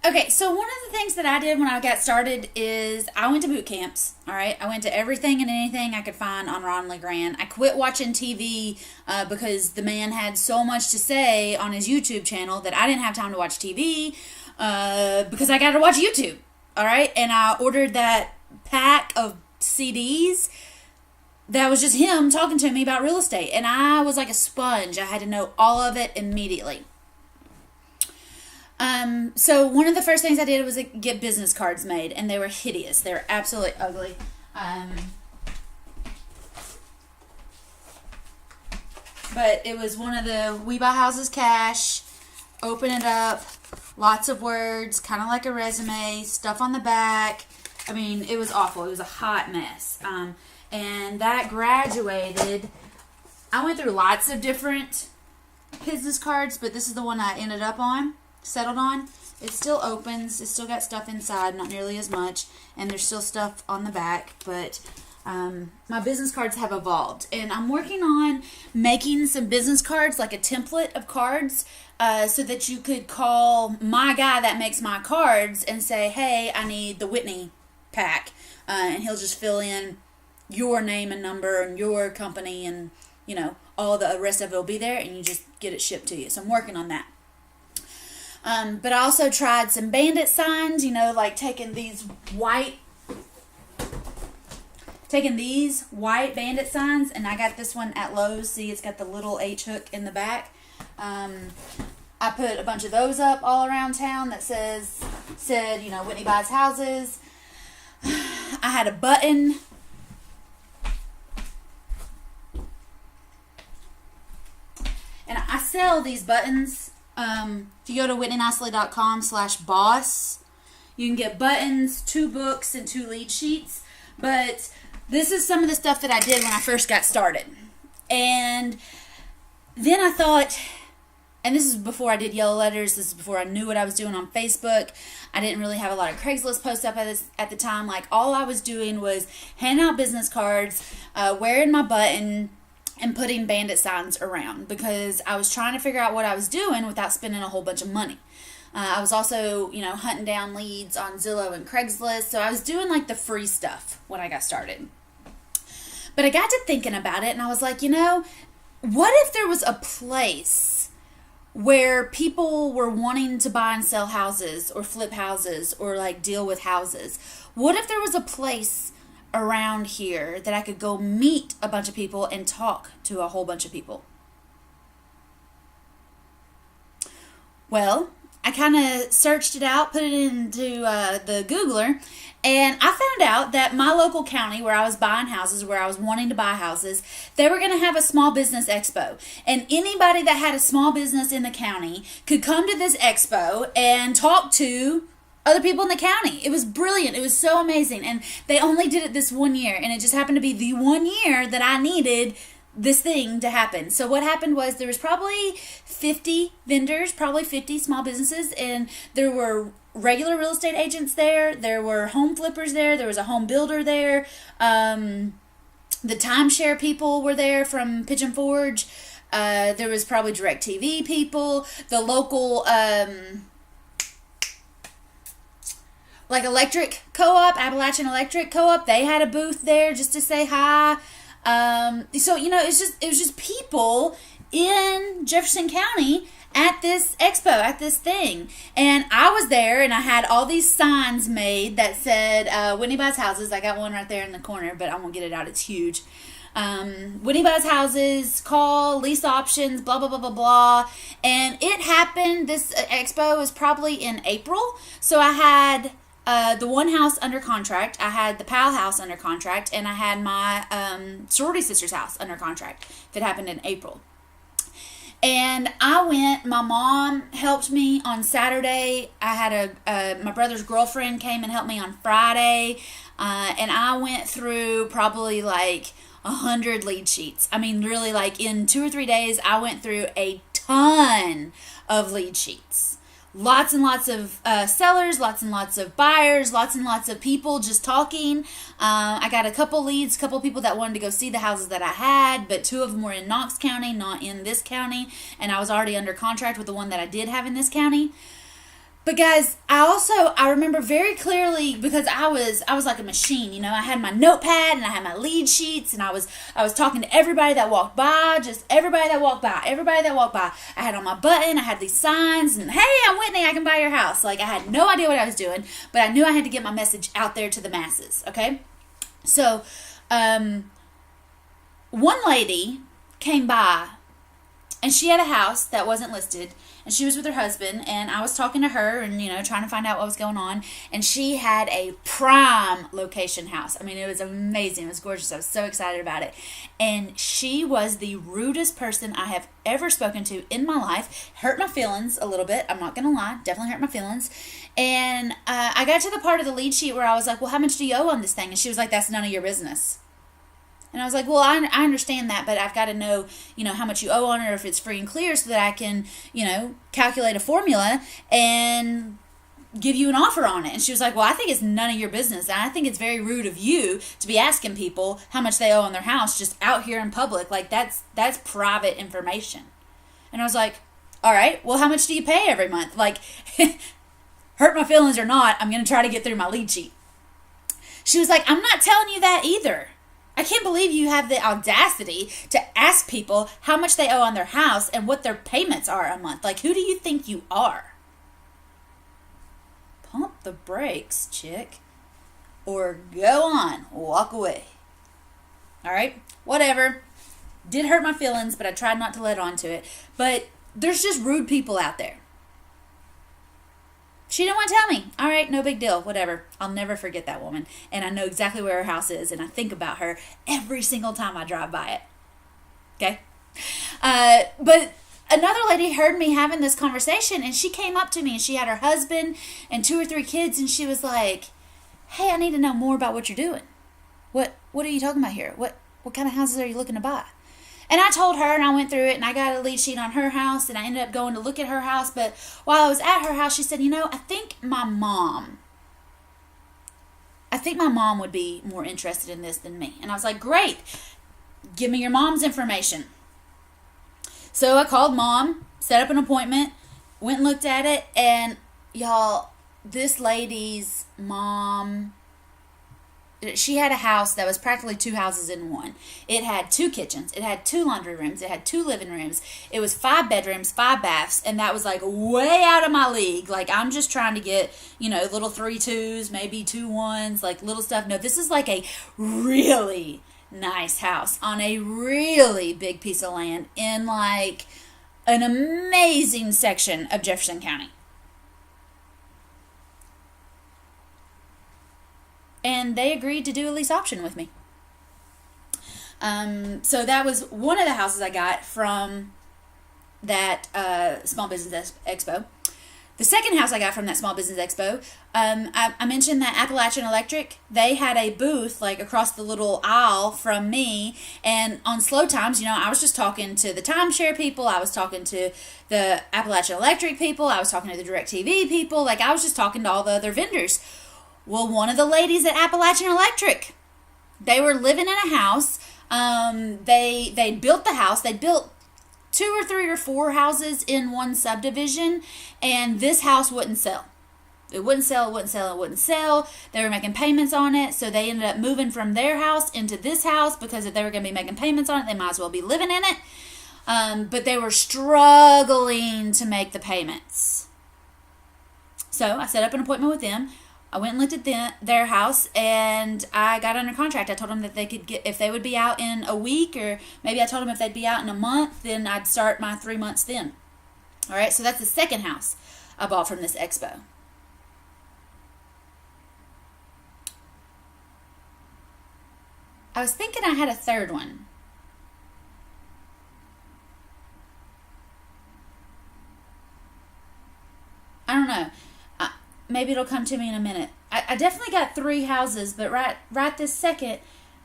Okay, so one of the things that I did when I got started is I went to boot camps. All right, I went to everything and anything I could find on Ron LeGrand. I quit watching TV because the man had so much to say on his YouTube channel that I didn't have time to watch TV because I got to watch YouTube. All right, and I ordered that pack of CDs that was just him talking to me about real estate, and I was like a sponge. I had to know all of it immediately. So one of the first things I did was get business cards made, and they were hideous. They were absolutely ugly. But it was one of the We Buy Houses Cash. Open it up. Lots of words, kind of like a resume. Stuff on the back. I mean, it was awful. It was a hot mess. And that graduated. I went through lots of different business cards, but this is the one I ended up on. Settled on. It still opens. It's still got stuff inside, not nearly as much, and there's still stuff on the back, but my business cards have evolved, and I'm working on making some business cards, like a template of cards, so that you could call my guy that makes my cards and say, hey, I need the Whitney pack, and he'll just fill in your name and number and your company, and all the rest of it will be there, and you just get it shipped to you. So I'm working on that. But I also tried some bandit signs, like taking these white bandit signs, and I got this one at Lowe's. See, it's got the little H hook in the back. I put a bunch of those up all around town that said, Whitney Buys Houses. I had a button. And I sell these buttons. If you go to whitneynicely.com/boss, you can get buttons, 2 books, and 2 lead sheets. But this is some of the stuff that I did when I first got started. And then I thought, and this is before I did yellow letters, this is before I knew what I was doing on Facebook. I didn't really have a lot of Craigslist posts up at the time. Like, all I was doing was handing out business cards, wearing my button, and putting bandit signs around, because I was trying to figure out what I was doing without spending a whole bunch of money. I was also, hunting down leads on Zillow and Craigslist, so I was doing like the free stuff when I got started. But I got to thinking about it, and I was like, what if there was a place where people were wanting to buy and sell houses or flip houses or like deal with houses? What if there was a place around here that I could go meet a bunch of people and talk to a whole bunch of people? Well, I kind of searched it out, put it into the Googler, and I found out that my local county where I was buying houses, where I was wanting to buy houses, they were going to have a small business expo. And anybody that had a small business in the county could come to this expo and talk to other people in the county. It was brilliant. It was so amazing. And they only did it this one year. And it just happened to be the one year that I needed this thing to happen. So what happened was there was probably 50 vendors, probably 50 small businesses. And there were regular real estate agents there. There were home flippers there. There was a home builder there. The timeshare people were there from Pigeon Forge. There was probably DirecTV people. The local like electric co-op, Appalachian Electric Co-op, they had a booth there just to say hi. So it was just people in Jefferson County at this expo, at this thing. And I was there, and I had all these signs made that said, Whitney Buys Houses. I got one right there in the corner, but I won't get it out. It's huge. Whitney Buys Houses, call, lease options, blah, blah, blah, blah, blah. And it happened, this expo was probably in April. So I had the one house under contract, I had the Powell house under contract, and I had my sorority sister's house under contract that happened in April. And I went, my mom helped me on Saturday. I had my brother's girlfriend came and helped me on Friday. And I went through probably like 100 lead sheets. I mean, really, like in 2 or 3 days, I went through a ton of lead sheets. Lots and lots of sellers, lots and lots of buyers, lots and lots of people just talking. I got a couple leads, couple people that wanted to go see the houses that I had, but 2 of them were in Knox County, not in this county, and I was already under contract with the one that I did have in this county. But guys, I remember very clearly, because I was like a machine, you know. I had my notepad and I had my lead sheets, and I was talking to everybody that walked by, just everybody that walked by. I had on my button, I had these signs, and hey, I'm Whitney, I can buy your house. Like, I had no idea what I was doing, but I knew I had to get my message out there to the masses. Okay, so one lady came by, and she had a house that wasn't listed, and she was with her husband, and I was talking to her and, you know, trying to find out what was going on, and she had a prime location house. I mean, it was amazing. It was gorgeous. I was so excited about it. And she was the rudest person I have ever spoken to in my life. Hurt my feelings a little bit. I'm not going to lie. Definitely hurt my feelings. And I got to the part of the lead sheet where I was like, well, how much do you owe on this thing? And she was like, that's none of your business. And I was like, well, I understand that, but I've got to know, you know, how much you owe on it, or if it's free and clear, so that I can, you know, calculate a formula and give you an offer on it. And she was like, well, I think it's none of your business. And I think it's very rude of you to be asking people how much they owe on their house just out here in public. Like, that's private information. And I was like, all right, well, how much do you pay every month? Like, hurt my feelings or not, I'm going to try to get through my lead sheet. She was like, I'm not telling you that either. I can't believe you have the audacity to ask people how much they owe on their house and what their payments are a month. Like, who do you think you are? Pump the brakes, chick. Or go on, walk away. All right? Whatever. Did hurt my feelings, but I tried not to let on to it. But there's just rude people out there. She didn't want to tell me. All right, no big deal. Whatever. I'll never forget that woman. And I know exactly where her house is. And I think about her every single time I drive by it. Okay? But another lady heard me having this conversation. And she came up to me. And she had her husband and 2 or 3 kids. And she was like, hey, I need to know more about what you're doing. What are you talking about here? What kind of houses are you looking to buy? And I told her, and I went through it, and I got a lead sheet on her house, and I ended up going to look at her house. But while I was at her house, she said, you know, I think my mom would be more interested in this than me. And I was like, great. Give me your mom's information. So I called mom, set up an appointment, went and looked at it, and y'all, this lady's mom, she had a house that was practically 2 houses in one. It had 2 kitchens. It had 2 laundry rooms. It had 2 living rooms. It was 5 bedrooms, 5 baths, and that was like way out of my league. Like, I'm just trying to get, you know, little 3-2s, maybe 2-1s, like little stuff. No, this is like a really nice house on a really big piece of land in like an amazing section of Jefferson County. And they agreed to do a lease option with me. So that was one of the houses I got from that Small Business Expo. The second house I got from that Small Business Expo, I mentioned that Appalachian Electric, they had a booth like across the little aisle from me. And on slow times, you know, I was just talking to the timeshare people. I was talking to the Appalachian Electric people. I was talking to the DirecTV people. Like, I was just talking to all the other vendors. Well, one of the ladies at Appalachian Electric, they were living in a house. They built the house. They built 2 or 3 or 4 houses in one subdivision, and this house wouldn't sell. It wouldn't sell. They were making payments on it, so they ended up moving from their house into this house because if they were going to be making payments on it, they might as well be living in it. But they were struggling to make the payments. So I set up an appointment with them. I went and looked at their house, and I got under contract. I told them that they could get, if they would be out in a week, or maybe I told them if they'd be out in a month, then I'd start my 3 months then. All right, so that's the second house I bought from this expo. I was thinking I had a third one. I don't know. Maybe it'll come to me in a minute. I definitely got 3 houses, but right this second,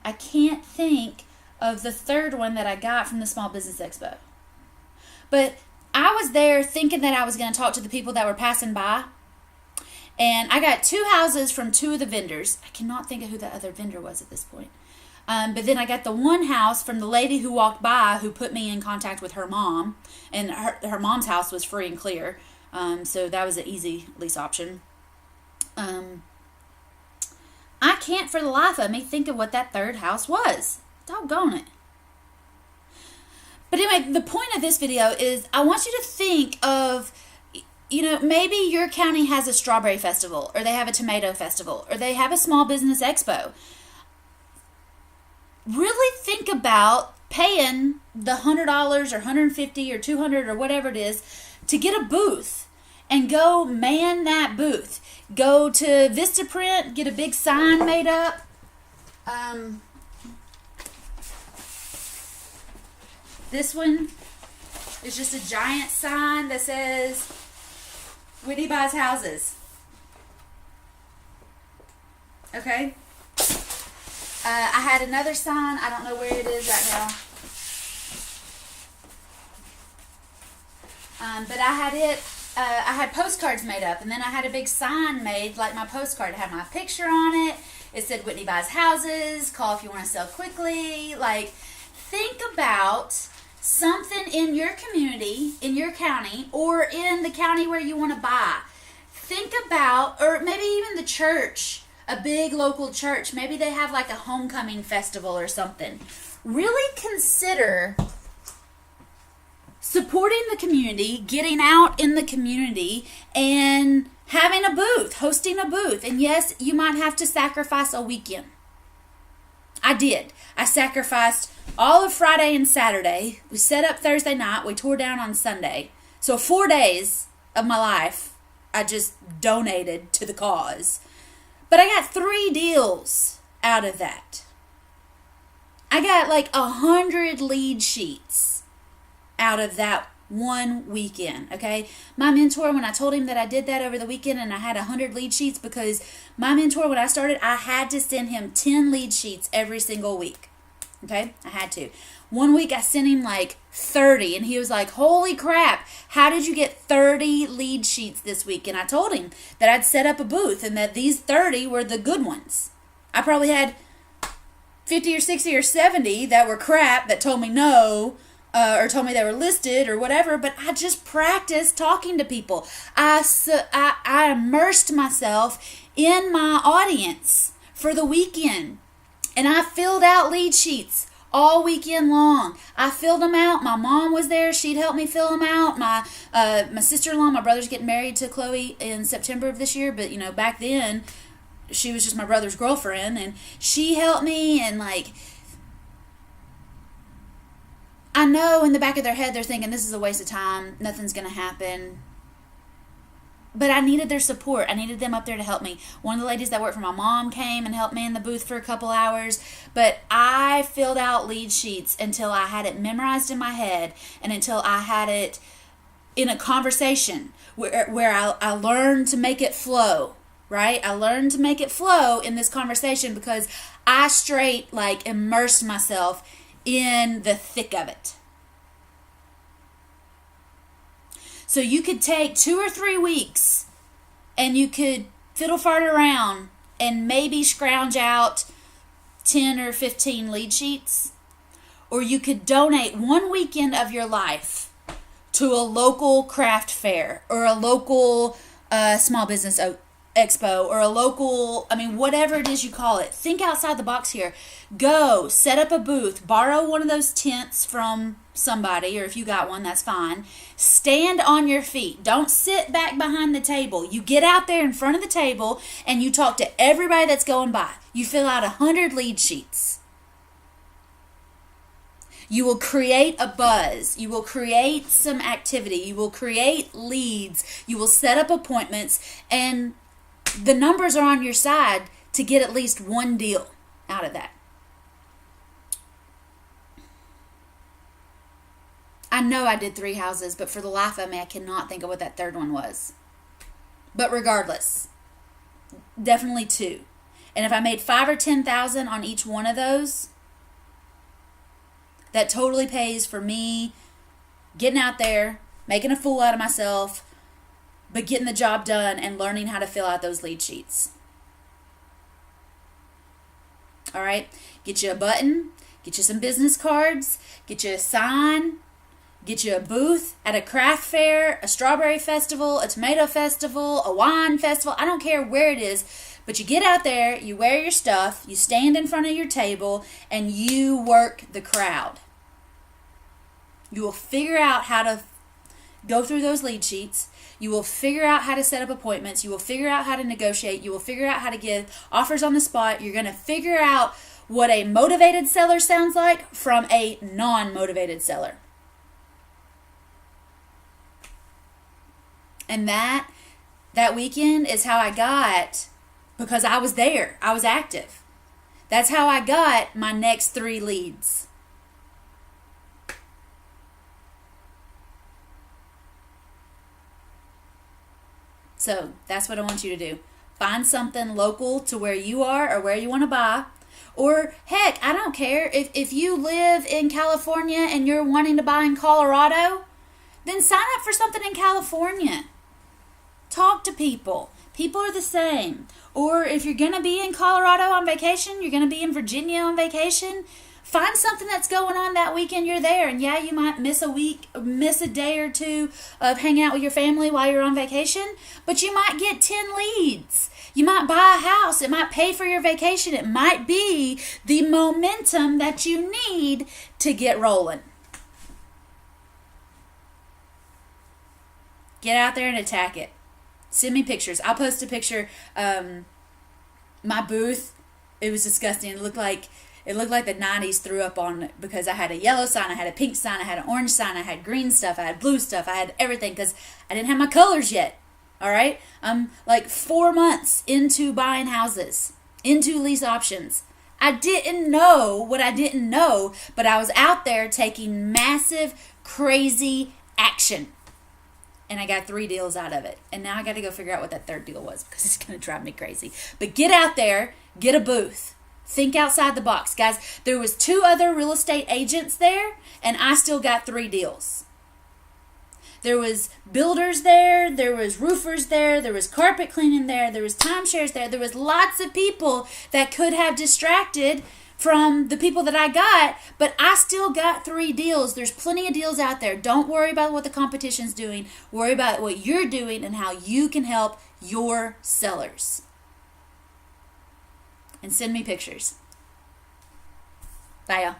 I can't think of the third one that I got from the Small Business Expo. But I was there thinking that I was going to talk to the people that were passing by. And I got 2 houses from 2 of the vendors. I cannot think of who the other vendor was at this point. But then I got the one house from the lady who walked by, who put me in contact with her mom. And her mom's house was free and clear. So that was an easy lease option. I can't for the life of me think of what that third house was. Doggone it. But anyway, the point of this video is I want you to think of, maybe your county has a strawberry festival, or they have a tomato festival, or they have a small business expo. Really think about paying the $100 or $150 or $200 or whatever it is to get a booth and go man that booth. Go to Vistaprint, get a big sign made up. This one is just a giant sign that says Whitney buys houses. Okay? I had another sign. I don't know where it is right now. But I had it. I had postcards made up, and then I had a big sign made, like my postcard. It had my picture on it. It said Whitney buys houses. Call if you want to sell quickly. Like, think about something in your community, in your county, or in the county where you want to buy. Think about, or maybe even the church, a big local church. Maybe they have like a homecoming festival or something. Really consider supporting the community, getting out in the community, and having a booth, hosting a booth. And yes, you might have to sacrifice a weekend. I did. I sacrificed all of Friday and Saturday. We set up Thursday night. We tore down on Sunday. So 4 days of my life, I just donated to the cause. But I got 3 deals out of that. I got like 100 lead sheets out of that one weekend, okay? My mentor, when I told him that I did that over the weekend and I had 100 lead sheets, because my mentor, when I started, I had to send him 10 lead sheets every single week, okay? I had to. One week I sent him like 30, and he was like, holy crap, how did you get 30 lead sheets this week? And I told him that I'd set up a booth and that these 30 were the good ones. I probably had 50 or 60 or 70 that were crap that told me no, or told me they were listed or whatever, but I just practiced talking to people. I immersed myself in my audience for the weekend, and I filled out lead sheets all weekend long. I filled them out. My mom was there. She'd help me fill them out. My sister-in-law, my brother's getting married to Chloe in September of this year, but back then she was just my brother's girlfriend, and she helped me. And like, I know in the back of their head they're thinking this is a waste of time, nothing's going to happen. But I needed their support. I needed them up there to help me. One of the ladies that worked for my mom came and helped me in the booth for a couple hours. But I filled out lead sheets until I had it memorized in my head, and until I had it in a conversation where I learned to make it flow, right? I learned to make it flow in this conversation because I straight like immersed myself in the thick of it. So you could take 2 or 3 weeks and you could fiddle fart around and maybe scrounge out 10 or 15 lead sheets. Or you could donate 1 weekend of your life to a local craft fair or a local small business expo or a local, whatever it is you call it. Think outside the box here. Go set up a booth, borrow one of those tents from somebody, or if you got one, that's fine. Stand on your feet. Don't sit back behind the table. You get out there in front of the table and you talk to everybody that's going by. You fill out 100 lead sheets. You will create a buzz. You will create some activity. You will create leads. You will set up appointments, and the numbers are on your side to get at least one deal out of that. I know I did 3 houses, but for the life of me, I cannot think of what that third one was. But regardless, definitely 2. And if I made 5 or 10,000 on each one of those, that totally pays for me getting out there, making a fool out of myself, but getting the job done and learning how to fill out those lead sheets. All right, get you a button, get you some business cards, get you a sign, Get you a booth at a craft fair, a strawberry festival, a tomato festival, a wine festival. I don't care where it is. But you get out there, you wear your stuff, you stand in front of your table, and you work the crowd. You will figure out how to go through those lead sheets. You will figure out how to set up appointments. You will figure out how to negotiate. You will figure out how to give offers on the spot. You're going to figure out what a motivated seller sounds like from a non-motivated seller. And that weekend is how I got, because I was there. I was active. That's how I got my next 3 leads. So that's what I want you to do. Find something local to where you are or where you want to buy. Or heck, I don't care. If you live in California and you're wanting to buy in Colorado, then sign up for something in California. Talk to people. People are the same. Or if you're going to be in Colorado on vacation, you're going to be in Virginia on vacation, find something that's going on that weekend you're there. And yeah, you might miss a day or 2 of hanging out with your family while you're on vacation, but you might get 10 leads. You might buy a house. It might pay for your vacation. It might be the momentum that you need to get rolling. Get out there and attack it. Send me pictures. I'll post a picture. My booth, it was disgusting. It looked like the 90s threw up on it, because I had a yellow sign, I had a pink sign, I had an orange sign, I had green stuff, I had blue stuff, I had everything, because I didn't have my colors yet. All right? I'm like 4 months into buying houses, into lease options. I didn't know what I didn't know, but I was out there taking massive, crazy action. And I got 3 deals out of it. And now I got to go figure out what that 3rd deal was, because it's going to drive me crazy. But get out there, get a booth. Think outside the box. Guys, there was 2 other real estate agents there, and I still got 3 deals. There was builders there, there was roofers there, there was carpet cleaning there, there was timeshares there was lots of people that could have distracted from the people that I got, but I still got 3 deals. There's plenty of deals out there. Don't worry about what the competition's doing. Worry about what you're doing and how you can help your sellers. And send me pictures. Bye, y'all.